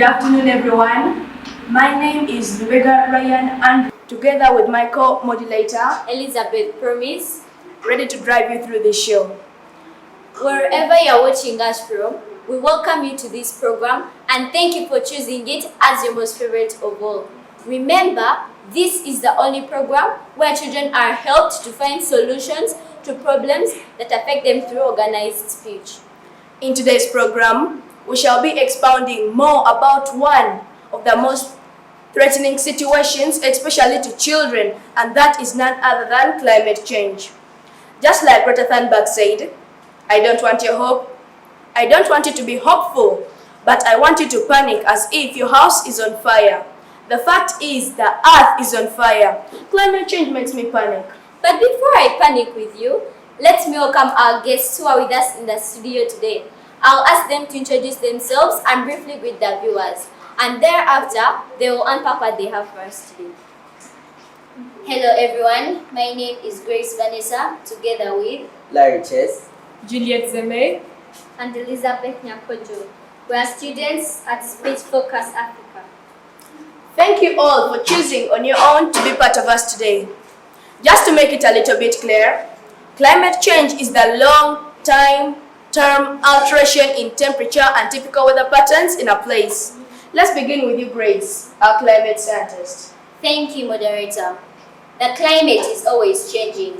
Good afternoon, everyone. My name is Rebecca Ryan, and together with my co-modulator, Elizabeth Promise, ready to drive you through the show. Wherever you're watching us from, we welcome you to this program and thank you for choosing it as your most favorite of all. Remember, this is the only program where children are helped to find solutions to problems that affect them through organized speech. In today's program, we shall be expounding more about one of the most threatening situations, especially to children, and that is none other than climate change. Just like Greta Thunberg said, I don't want you to be hopeful, but I want you to panic as if your house is on fire. The fact is, the earth is on fire. Climate change makes me panic. But before I panic with you, let me welcome our guests who are with us in the studio today. I'll ask them to introduce themselves and briefly greet the viewers. And thereafter, they will unpack what they have for us today. Hello everyone, my name is Grace Vanessa, together with Larry Chess, Juliet Zeme, and Elizabeth Nyakojo. We are students at Speech Focus Africa. Thank you all for choosing on your own to be part of us today. Just to make it a little bit clear, climate change is the long-term alteration in temperature and typical weather patterns in a place. Let's begin with you, Grace, our climate scientist. Thank you, moderator. The climate is always changing.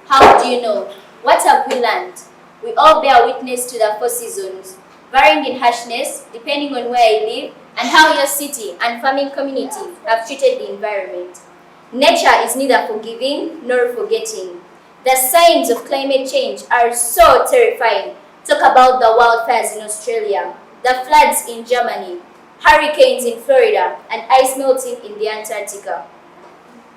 How do you know? What have we learned? We all bear witness to the 4 seasons, varying in harshness depending on where you live and how your city and farming community have treated the environment. Nature is neither forgiving nor forgetting. The signs of climate change are so terrifying. Talk about the wildfires in Australia, the floods in Germany, hurricanes in Florida, and ice melting in the Antarctica.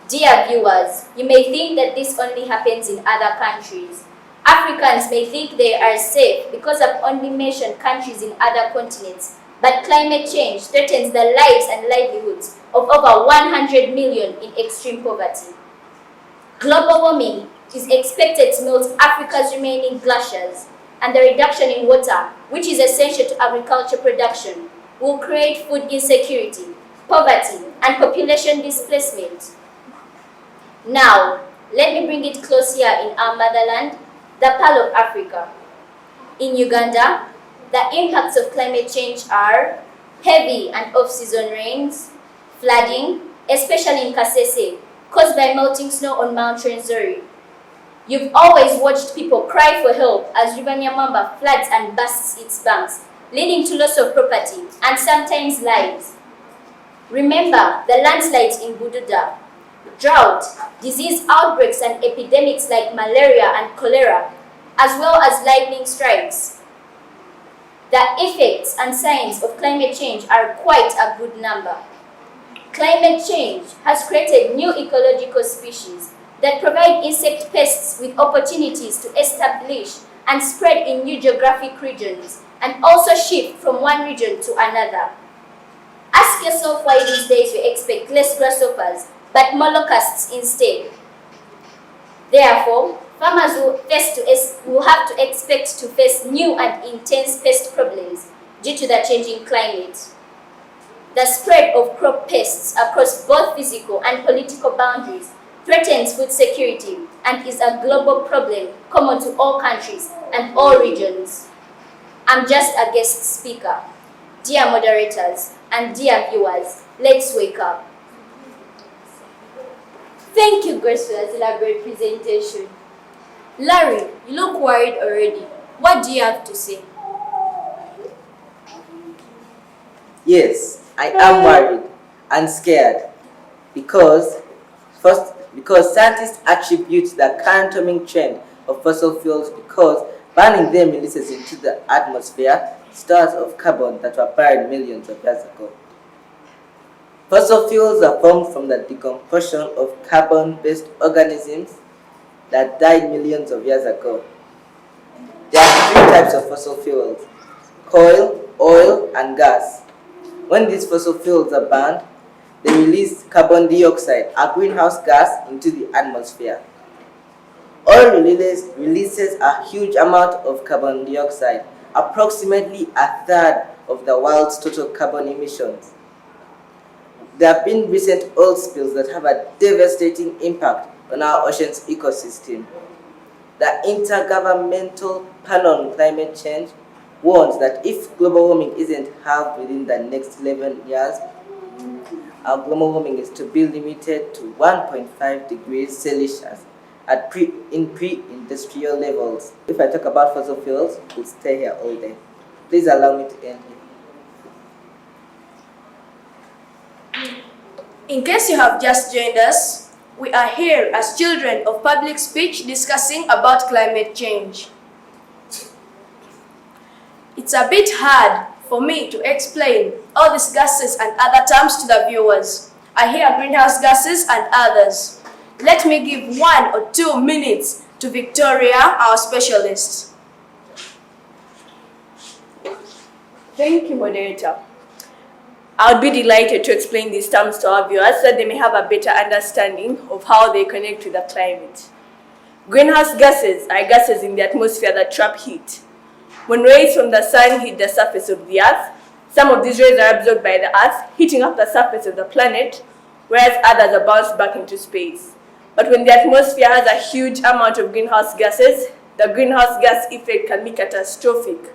Dear viewers, you may think that this only happens in other countries. Africans may think they are safe because I've only mentioned countries in other continents, but climate change threatens the lives and livelihoods of over 100 million in extreme poverty. Global warming is expected to melt Africa's remaining glaciers, and the reduction in water, which is essential to agriculture production, will create food insecurity, poverty, and population displacement. Now, let me bring it close here in our motherland, the Pearl of Africa. In Uganda, the impacts of climate change are heavy and off-season rains, flooding, especially in Kasese, caused by melting snow on Mount Rwenzori. You've always watched people cry for help as River Nyamamba floods and bursts its banks, leading to loss of property and sometimes lives. Remember the landslides in Bududa, drought, disease outbreaks and epidemics like malaria and cholera, as well as lightning strikes. The effects and signs of climate change are quite a good number. Climate change has created new ecological species that provide insect pests with opportunities to establish and spread in new geographic regions and also shift from one region to another. Ask yourself why these days we expect less grasshoppers but more locusts instead. Therefore, farmers will have to expect to face new and intense pest problems due to the changing climate. The spread of crop pests across both physical and political boundaries threatens food security and is a global problem common to all countries and all regions. I'm just a guest speaker. Dear moderators and dear viewers, let's wake up. Thank you, Grace, for that elaborate presentation. Larry, you look worried already. What do you have to say? Yes, I am worried and scared because scientists attribute the current warming trend of fossil fuels because burning them releases into the atmosphere stores of carbon that were buried millions of years ago. Fossil fuels are formed from the decomposition of carbon-based organisms that died millions of years ago. There are 3 types of fossil fuels: coal, oil, and gas. When these fossil fuels are burned, they release carbon dioxide, a greenhouse gas, into the atmosphere. Oil releases a huge amount of carbon dioxide, approximately a third of the world's total carbon emissions. There have been recent oil spills that have a devastating impact on our ocean's ecosystem. The Intergovernmental Panel on Climate Change warns that if global warming isn't halved within the next 11 years, our global warming is to be limited to 1.5 degrees Celsius in pre-industrial levels. If I talk about fossil fuels, we'll stay here all day. Please allow me to end here. In case you have just joined us, we are here as children of public speech discussing about climate change. It's a bit hard for me to explain all these gases and other terms to the viewers. I hear greenhouse gases and others. Let me give 1 or 2 minutes to Victoria, our specialist. Thank you, moderator. I would be delighted to explain these terms to our viewers so that they may have a better understanding of how they connect to the climate. Greenhouse gases are gases in the atmosphere that trap heat. When rays from the sun hit the surface of the earth, some of these rays are absorbed by the earth, heating up the surface of the planet, whereas others are bounced back into space. But when the atmosphere has a huge amount of greenhouse gases, the greenhouse gas effect can be catastrophic.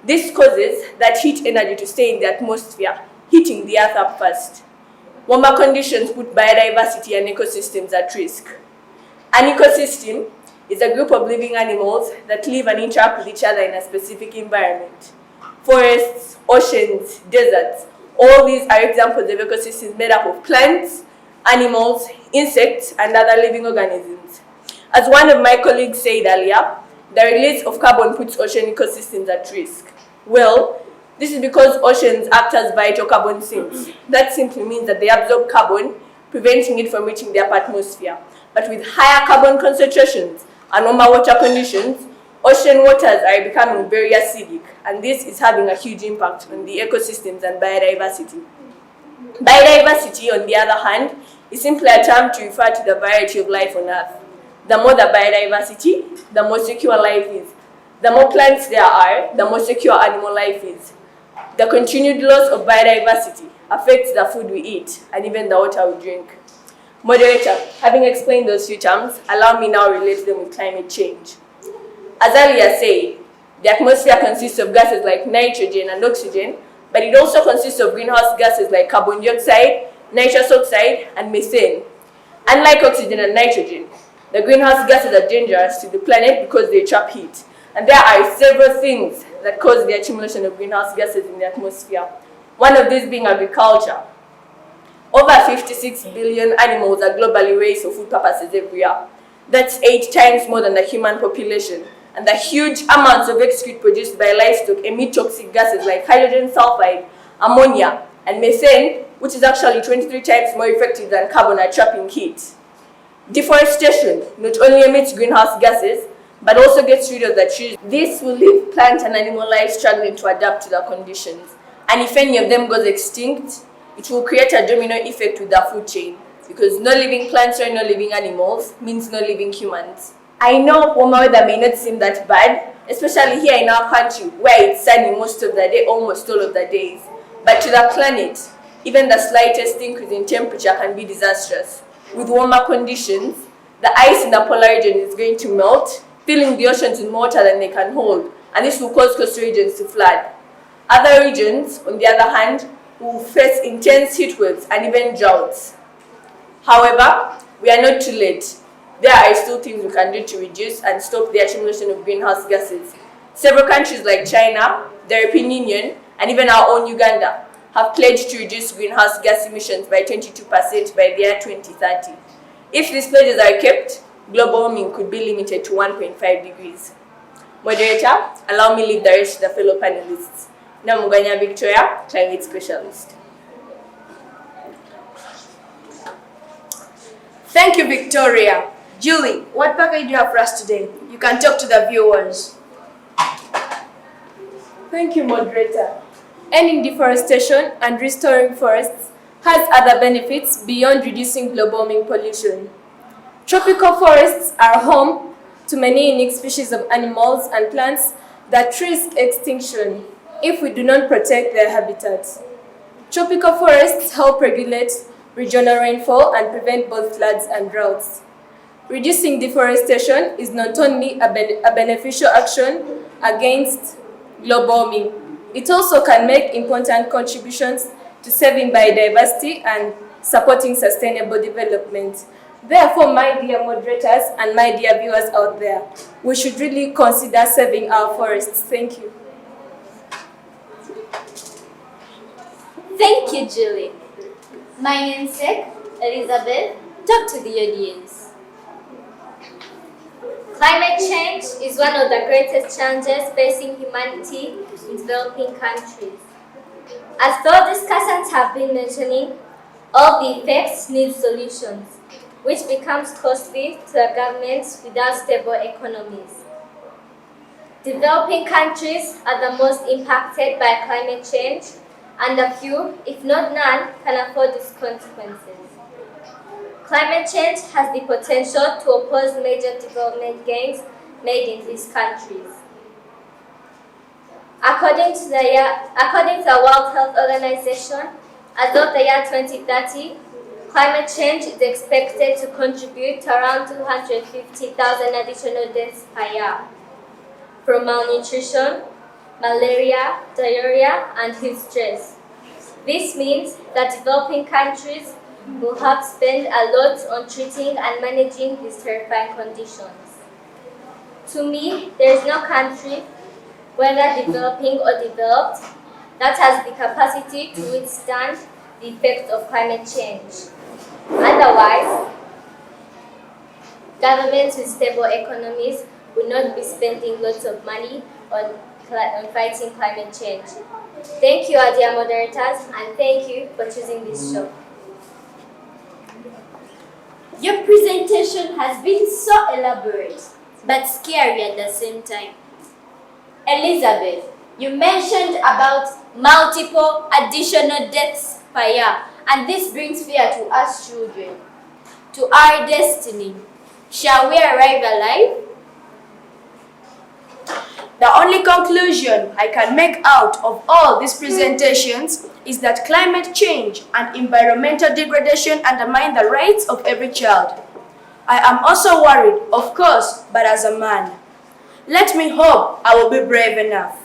This causes that heat energy to stay in the atmosphere, heating the earth up first. Warmer conditions put biodiversity and ecosystems at risk. An ecosystem is a group of living animals that live and interact with each other in a specific environment. Forests, oceans, deserts, all these are examples of ecosystems made up of plants, animals, insects, and other living organisms. As one of my colleagues said earlier, the release of carbon puts ocean ecosystems at risk. Well, this is because oceans act as vital carbon sinks. That simply means that they absorb carbon, preventing it from reaching the upper atmosphere. But with higher carbon concentrations and warmer water conditions, ocean waters are becoming very acidic, and this is having a huge impact on the ecosystems and biodiversity. Biodiversity, on the other hand, is simply a term to refer to the variety of life on Earth. The more the biodiversity, the more secure life is. The more plants there are, the more secure animal life is. The continued loss of biodiversity affects the food we eat and even the water we drink. Moderator, having explained those few terms, allow me now to relate them with climate change. As earlier said, the atmosphere consists of gases like nitrogen and oxygen, but it also consists of greenhouse gases like carbon dioxide, nitrous oxide, and methane. Unlike oxygen and nitrogen, the greenhouse gases are dangerous to the planet because they trap heat. And there are several things that cause the accumulation of greenhouse gases in the atmosphere. One of these being agriculture. Over 56 billion animals are globally raised for food purposes every year. That's 8 times more than the human population. And the huge amounts of excrete produced by livestock emit toxic gases like hydrogen sulfide, ammonia, and methane, which is actually 23 times more effective than carbon at trapping heat. Deforestation not only emits greenhouse gases, but also gets rid of the trees. This will leave plant and animal life struggling to adapt to the conditions. And if any of them goes extinct, it will create a domino effect with the food chain, because no living plants or no living animals means no living humans. I know warmer weather may not seem that bad, especially here in our country where it's sunny most of the day, almost all of the days. But to the planet, even the slightest increase in temperature can be disastrous. With warmer conditions, the ice in the polar region is going to melt, filling the oceans with more water than they can hold, and this will cause coastal regions to flood. Other regions, on the other hand, will face intense heat waves and even droughts. However, we are not too late. There are still things we can do to reduce and stop the accumulation of greenhouse gases. Several countries like China, the European Union, and even our own Uganda have pledged to reduce greenhouse gas emissions by 22% by the year 2030. If these pledges are kept, global warming could be limited to 1.5 degrees. Moderator, allow me to leave the rest to the fellow panelists. Now, Muganya Victoria, climate specialist. Thank you, Victoria. Julie, what package do you have for us today? You can talk to the viewers. Thank you, moderator. Ending deforestation and restoring forests has other benefits beyond reducing global warming pollution. Tropical forests are home to many unique species of animals and plants that risk extinction. if we do not protect their habitats. Tropical forests help regulate regional rainfall and prevent both floods and droughts. Reducing deforestation is not only a beneficial action against global warming, it also can make important contributions to saving biodiversity and supporting sustainable development. Therefore, my dear moderators and my dear viewers out there, we should really consider saving our forests. Thank you. Thank you, Julie. My namesake, Elizabeth, talk to the audience. Climate change is one of the greatest challenges facing humanity in developing countries. As fellow discussants have been mentioning, all the effects need solutions, which becomes costly to the governments without stable economies. Developing countries are the most impacted by climate change, and a few, if not none, can afford its consequences. Climate change has the potential to oppose major development gains made in these countries. According to the World Health Organization, as of the year 2030, climate change is expected to contribute to around 250,000 additional deaths per year from malnutrition, malaria, diarrhea, and heat stress. This means that developing countries will have to spend a lot on treating and managing these terrifying conditions. To me, there is no country, whether developing or developed, that has the capacity to withstand the effects of climate change. Otherwise, governments with stable economies will not be spending lots of money on fighting climate change. Thank you, our dear moderators, and thank you for choosing this show. Your presentation has been so elaborate, but scary at the same time. Elizabeth, you mentioned about multiple additional deaths per year, and this brings fear to us children, to our destiny. Shall we arrive alive? The only conclusion I can make out of all these presentations is that climate change and environmental degradation undermine the rights of every child. I am also worried, of course, but as a man. Let me hope I will be brave enough.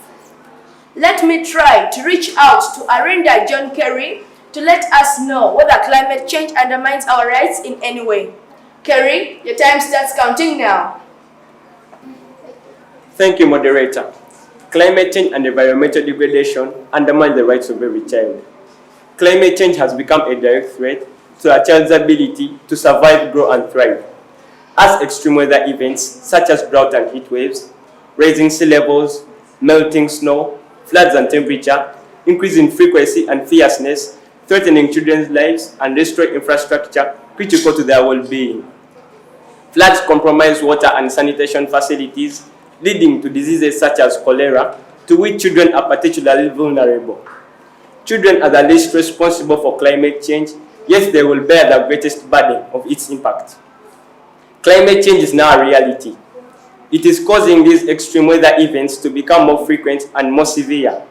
Let me try to reach out to Arinda John Kerry to let us know whether climate change undermines our rights in any way. Kerry, your time starts counting now. Thank you, moderator. Climate change and environmental degradation undermine the rights of every child. Climate change has become a direct threat to a child's ability to survive, grow, and thrive. As extreme weather events such as drought and heat waves, rising sea levels, melting snow, floods and temperature, increasing frequency and fierceness, threatening children's lives and destroy infrastructure critical to their well-being. Floods compromise water and sanitation facilities, leading to diseases such as cholera, to which children are particularly vulnerable. Children are the least responsible for climate change, yet they will bear the greatest burden of its impact. Climate change is now a reality. It is causing these extreme weather events to become more frequent and more severe.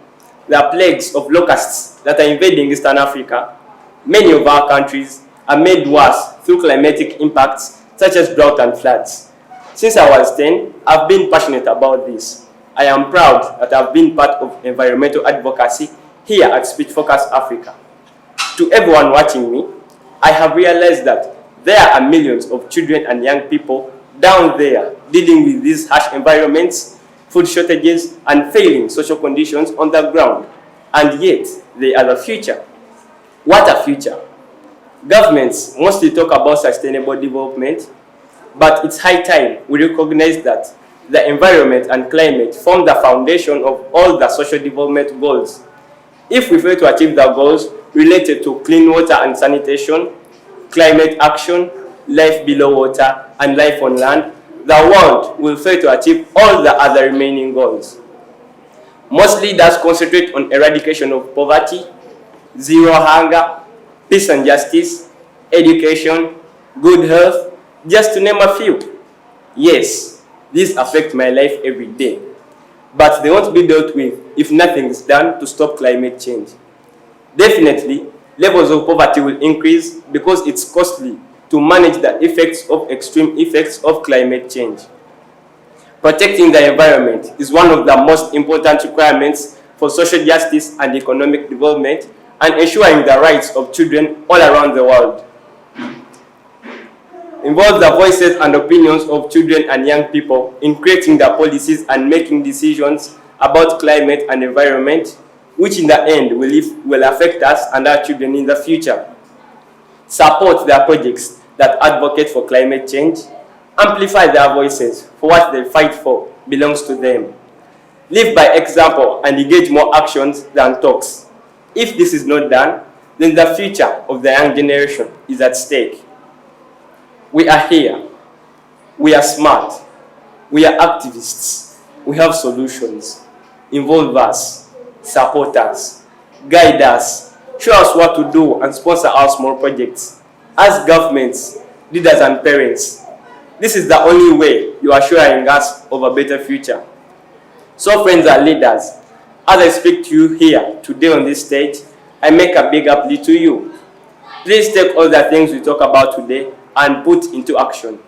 There are plagues of locusts that are invading Eastern Africa. Many of our countries are made worse through climatic impacts such as drought and floods. Since I was 10, I've been passionate about this. I am proud that I've been part of environmental advocacy here at Speech Focus Africa. To everyone watching me, I have realized that there are millions of children and young people down there dealing with these harsh environments, food shortages, and failing social conditions on the ground. And yet, they are the future. What a future! Governments mostly talk about sustainable development, but it's high time we recognize that the environment and climate form the foundation of all the social development goals. If we fail to achieve the goals related to clean water and sanitation, climate action, life below water, and life on land, the world will fail to achieve all the other remaining goals. Most leaders concentrate on eradication of poverty, zero hunger, peace and justice, education, good health, just to name a few. Yes, these affect my life every day. but they won't be dealt with if nothing is done to stop climate change. Definitely, levels of poverty will increase because it's costly to manage the extreme effects of climate change. Protecting the environment is one of the most important requirements for social justice and economic development, and ensuring the rights of children all around the world. Involve the voices and opinions of children and young people in creating the policies and making decisions about climate and environment, which in the end will affect us and our children in the future. Support their projects that advocate for climate change. Amplify their voices, for what they fight for belongs to them. Live by example and engage more actions than talks. If this is not done, then the future of the young generation is at stake. We are here. We are smart. We are activists. We have solutions. Involve us. Support us. Guide us. Show us what to do and sponsor our small projects. As governments, leaders and parents, this is the only way you are assuring us of a better future. So friends and leaders, as I speak to you here today on this stage, I make a big plea to you. Please take all the things we talk about today and put into action.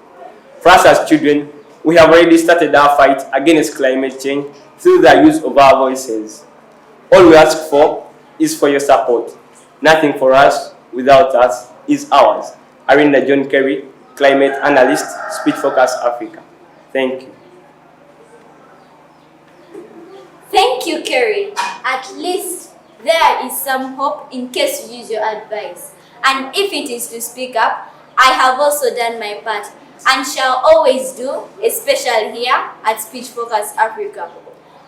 For us as children, we have already started our fight against climate change through the use of our voices. All we ask for is for your support. Nothing for us without us is ours. Arinda John Kerry, Climate Analyst, Speed Focus Africa. Thank you. Thank you, Kerry. At least there is some hope in case you use your advice. And if it is to speak up, I have also done my part and shall always do, especially here at Speech Focus Africa.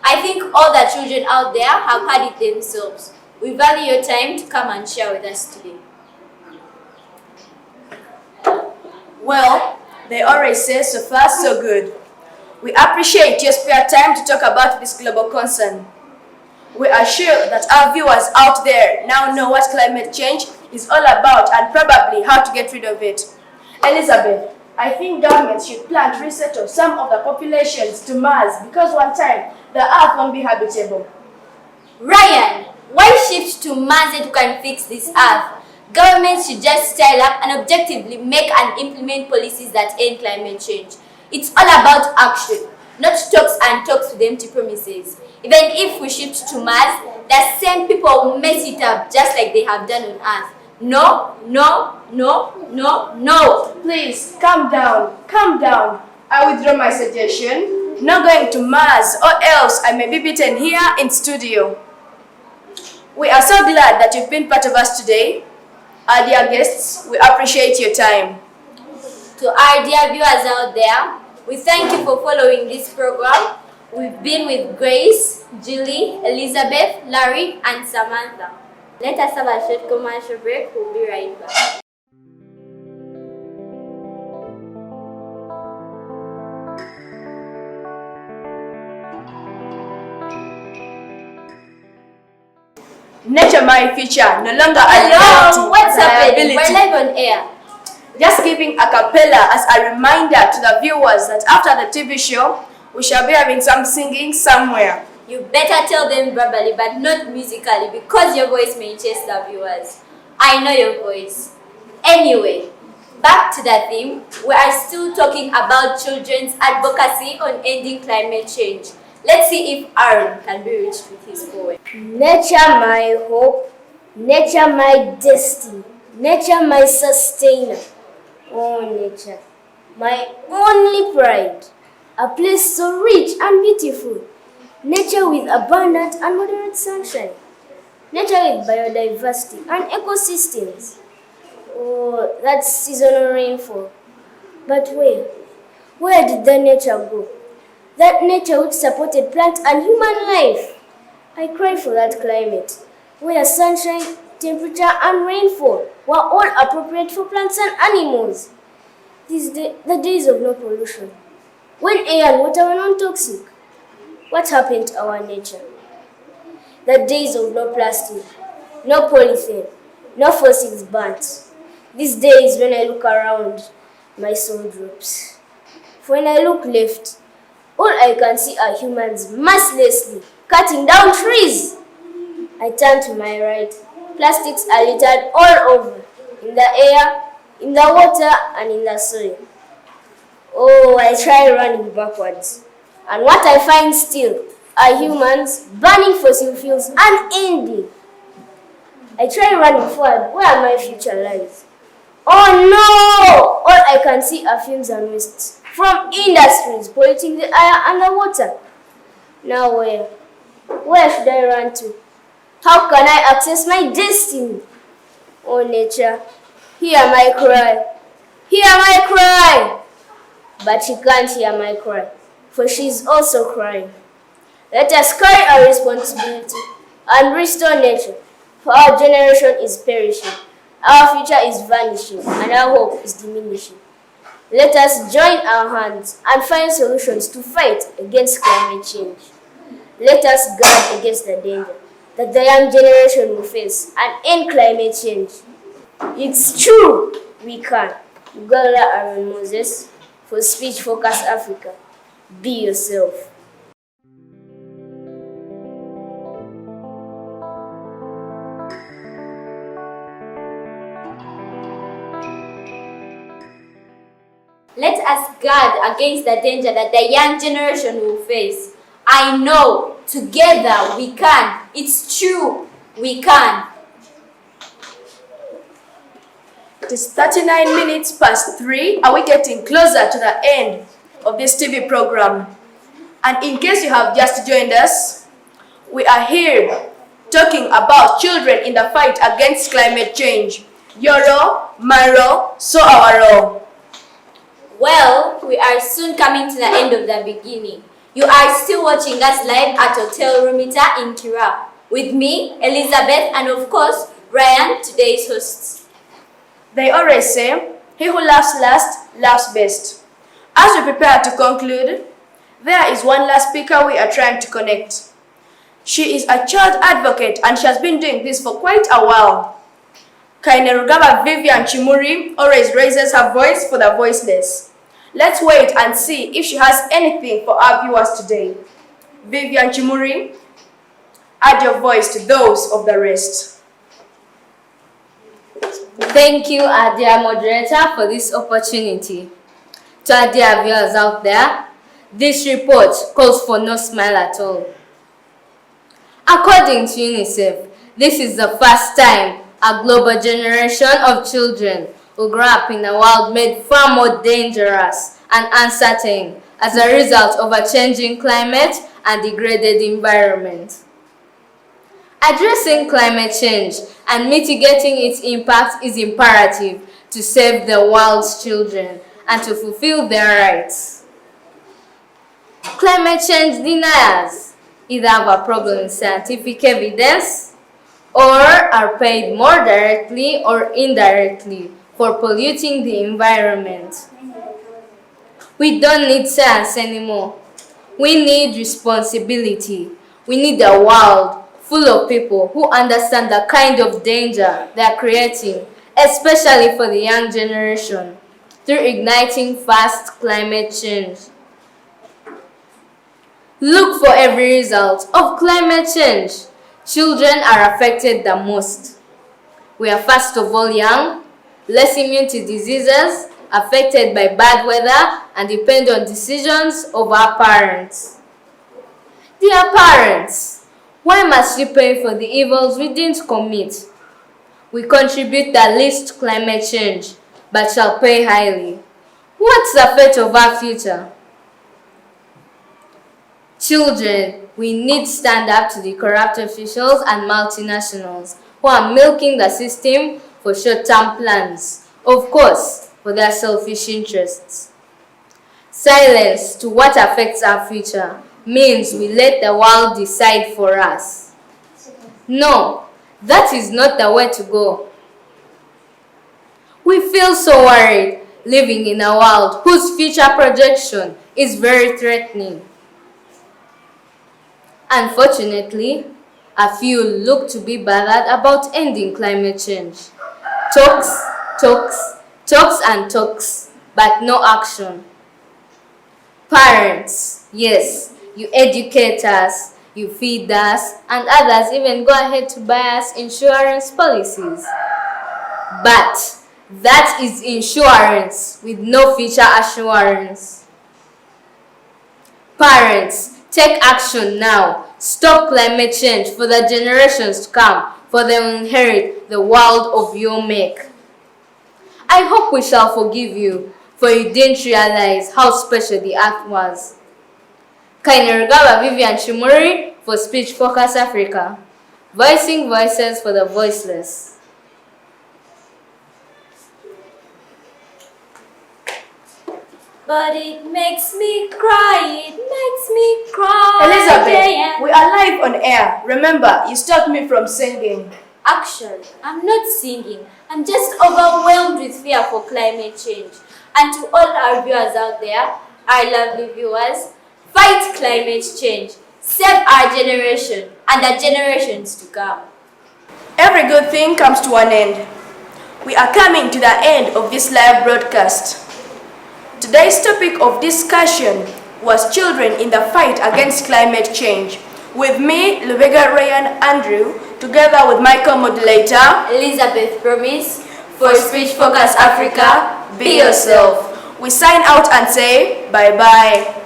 I think all the children out there have had it themselves. We value your time to come and share with us today. Well, they always say so far so good. We appreciate your spare time to talk about this global concern. We are sure that our viewers out there now know what climate change is all about and probably how to get rid of it. Elizabeth, I think governments should plan to resettle some of the populations to Mars because one time the Earth won't be habitable. Ryan, why shift to Mars if you can fix this Earth? Governments should just style up and objectively make and implement policies that end climate change. It's all about action, not talks and talks with empty promises. Even if we shift to Mars, the same people will mess it up just like they have done on Earth. No, no, no, no, no. Please, calm down, calm down. I withdraw my suggestion. Not going to Mars or else I may be beaten here in studio. We are so glad that you've been part of us today. Our dear guests, we appreciate your time. To our dear viewers out there, we thank you for following this program. We've been with Grace, Julie, Elizabeth, Larry, and Samantha. Let us have a short commercial break. We'll be right back. Nature My Future, no longer a Hello, liability, what's it's a happening? liability. We're live on air. Just giving a cappella as a reminder to the viewers that after the TV show, we shall be having some singing somewhere. You better tell them verbally, but not musically, because your voice may chase the viewers. I know your voice. Anyway, back to the theme. We are still talking about children's advocacy on ending climate change. Let's see if Aaron can be reached with his poem. Nature my hope, nature my destiny, nature my sustainer. Oh nature, my only pride, a place so rich and beautiful. Nature with abundant and moderate sunshine. Nature with biodiversity and ecosystems. Oh, that's seasonal rainfall. But where did that nature go? That nature which supported plant and human life. I cry for that climate, where sunshine, temperature and rainfall were all appropriate for plants and animals. The days of no pollution, when air and water were non-toxic. What happened to our nature? The days of no plastic, no polythene, no fossils burnt. These days when I look around, my soul drops. For when I look left, All I can see are humans mercilessly cutting down trees. I turn to my right. Plastics are littered all over, in the air, in the water, and in the soil. Oh, I try running backwards. And what I find still are humans burning fossil fuels unending. I try running forward where my future lies. Oh no! All I can see are fumes and wastes from industries polluting the air and the water. Now where? Where should I run to? How can I access my destiny? Oh nature, hear my cry. Hear my cry! But she can't hear my cry, for she is also crying. Let us carry our responsibility and restore nature, for our generation is perishing, our future is vanishing, and our hope is diminishing. Let us join our hands and find solutions to fight against climate change. Let us guard against the danger that the young generation will face and end climate change. It's true, we can. Uganda Aaron Moses for Speech Focus Africa. Be yourself. Let us guard against the danger that the young generation will face. I know, together we can. It's true, we can. It is 39 minutes past 3. Are we getting closer to the end of this TV program? And in case you have just joined us, we are here talking about children in the fight against climate change. Yoro, Maro, so our role. Well, we are soon coming to the end of the beginning. You are still watching us live at Hotel Rumita in Kira. With me, Elizabeth, and of course, Ryan, today's hosts. They always say, he who laughs last, laughs best. As we prepare to conclude, there is one last speaker we are trying to connect. She is a child advocate and she has been doing this for quite a while. Kainerugaba Vivian Chimuri always raises her voice for the voiceless. Let's wait and see if she has anything for our viewers today. Vivian Chimuri, add your voice to those of the rest. Thank you, our dear moderator, for this opportunity. To our dear viewers out there, this report calls for no smile at all. According to UNICEF, this is the first time a global generation of children will grow up in a world made far more dangerous and uncertain as a result of a changing climate and degraded environment. Addressing climate change and mitigating its impact is imperative to save the world's children and to fulfill their rights. Climate change deniers either have a problem with scientific evidence or are paid more directly or indirectly for polluting the environment. We don't need science anymore. We need responsibility. We need a world full of people who understand the kind of danger they are creating, especially for the young generation, through igniting fast climate change. Look for every result of climate change. Children are affected the most. We are first of all young, less immune to diseases, affected by bad weather, and depend on decisions of our parents. Dear parents, why must we pay for the evils we didn't commit? We contribute the least to climate change, but shall pay highly. What's the fate of our future? Children, we need to stand up to the corrupt officials and multinationals who are milking the system for short-term plans, of course, for their selfish interests. Silence to what affects our future means we let the world decide for us. No, that is not the way to go. We feel so worried living in a world whose future projection is very threatening. Unfortunately, a few look to be bothered about ending climate change. Talks, and talks, but no action. Parents, yes, you educate us, you feed us, and others even go ahead to buy us insurance policies. But that is insurance with no future assurance. Parents, take action now. Stop climate change for the generations to come, for they will inherit the world of your make. I hope we shall forgive you, for you didn't realize how special the earth was. Kainerugaba Vivian Shimuri for Speech Focus Africa, voicing voices for the voiceless. But it makes me cry, Elizabeth, yeah. we are live on air. Remember, you stopped me from singing. Actually, I'm not singing. I'm just overwhelmed with fear for climate change. And to all our viewers out there, our lovely viewers, fight climate change. Save our generation and the generations to come. Every good thing comes to an end. We are coming to the end of this live broadcast. Today's topic of discussion was children in the fight against climate change. With me, Lubega Ryan Andrew, together with my co-moderator, Elizabeth Promise, for Speech Focus Africa, be yourself. We sign out and say bye-bye.